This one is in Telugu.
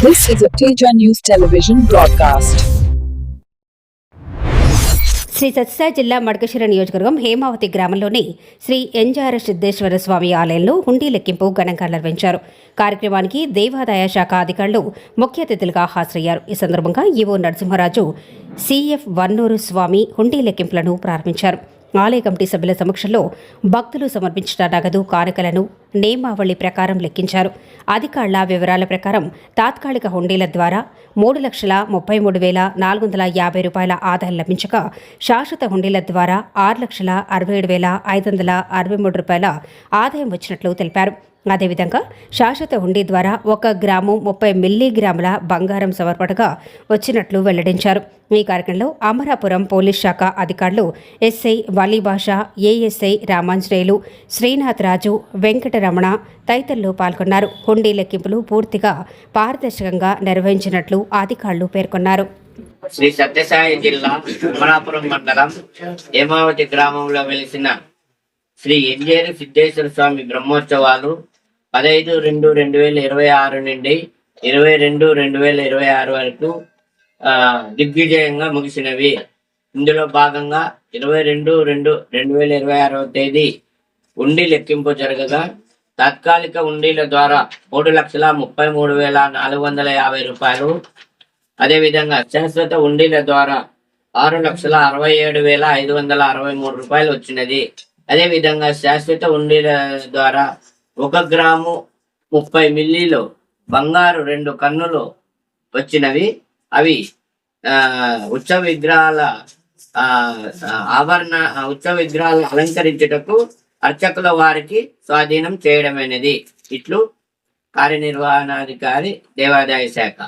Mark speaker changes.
Speaker 1: This is a Teja News Television broadcast.
Speaker 2: Shri Sathya Sai జిల్లా మడకశిర నియోజకవర్గం హేమావతి గ్రామంలోని శ్రీ ఎన్జార సిద్ధేశ్వర స్వామి ఆలయంలో హుండీ లెక్కింపు ఘనంగా నిర్వహించారు. కార్యక్రమానికి దేవాదాయ శాఖ అధికారులు ముఖ్య అతిథులుగా హాజరయ్యారు. ఈ సందర్భంగా ఈవో నరసింహరాజు సిఎఫ్ వన్నూరు స్వామి హుండీ లెక్కింపులను ప్రారంభించారు. ఆలయ కమిటీ సభ్యుల సమక్షంలో భక్తులు సమర్పించిన నగదు కానుకలను నియమావళి ప్రకారం లెక్కించారు. అధికారుల వివరాల ప్రకారం తాత్కాలిక హుండీల ద్వారా 3,33,450 రూపాయల ఆదాయం లభించగా, శాశ్వత హుండీల ద్వారా 6,67,563 రూపాయల ఆదాయం వచ్చినట్లు తెలిపారు. అదేవిధంగా శాశ్వత హుండీ ద్వారా 1 గ్రాము 30 మిల్లీగ్రాముల బంగారం సమర్పణగా వచ్చినట్లు వెల్లడించారు. ఈ కార్యక్రమంలో అమరాపురం పోలీస్ శాఖ అధికారులు ఎస్ఐ వలీభాష, ఏఎస్ఐ రామాంజనేయులు, శ్రీనాథ్ రాజు, వెంకటరమణ తదితరులు పాల్గొన్నారు. హుండీ లెక్కింపులు పూర్తిగా పారదర్శకంగా నిర్వహించినట్లు అధికారులు పేర్కొన్నారు.
Speaker 3: శ్రీ సత్యసాయి జిల్లా అమరాపురం మండలం హేమావతి గ్రామంలో వెలిసిన శ్రీ ఎన్జేరు సిద్ధేశ్వర స్వామి బ్రహ్మోత్సవాలు 15/2/2026 నుండి 22/2/2026 వరకు దిగ్విజయంగా ముగిసినవి. ఇందులో భాగంగా 22/2/2026 తేదీ ఉండి లెక్కింపు జరగగా, తాత్కాలిక ఉండిల ద్వారా 3,33,450 రూపాయలు, అదేవిధంగా శాశ్వత ఉండిల ద్వారా 6,67,563 రూపాయలు వచ్చినది. అదేవిధంగా శాశ్వత ఉండిల ద్వారా 1 గ్రాము 30 మిల్లీలు బంగారు 2 కన్నులు వచ్చినవి. అవి ఉత్సవ విగ్రహాల ఉత్సవ విగ్రహాలు అలంకరించుటకు అర్చకుల వారికి స్వాధీనం చేయడమైనది. ఇట్లు కార్యనిర్వహణాధికారి, దేవాదాయ శాఖ.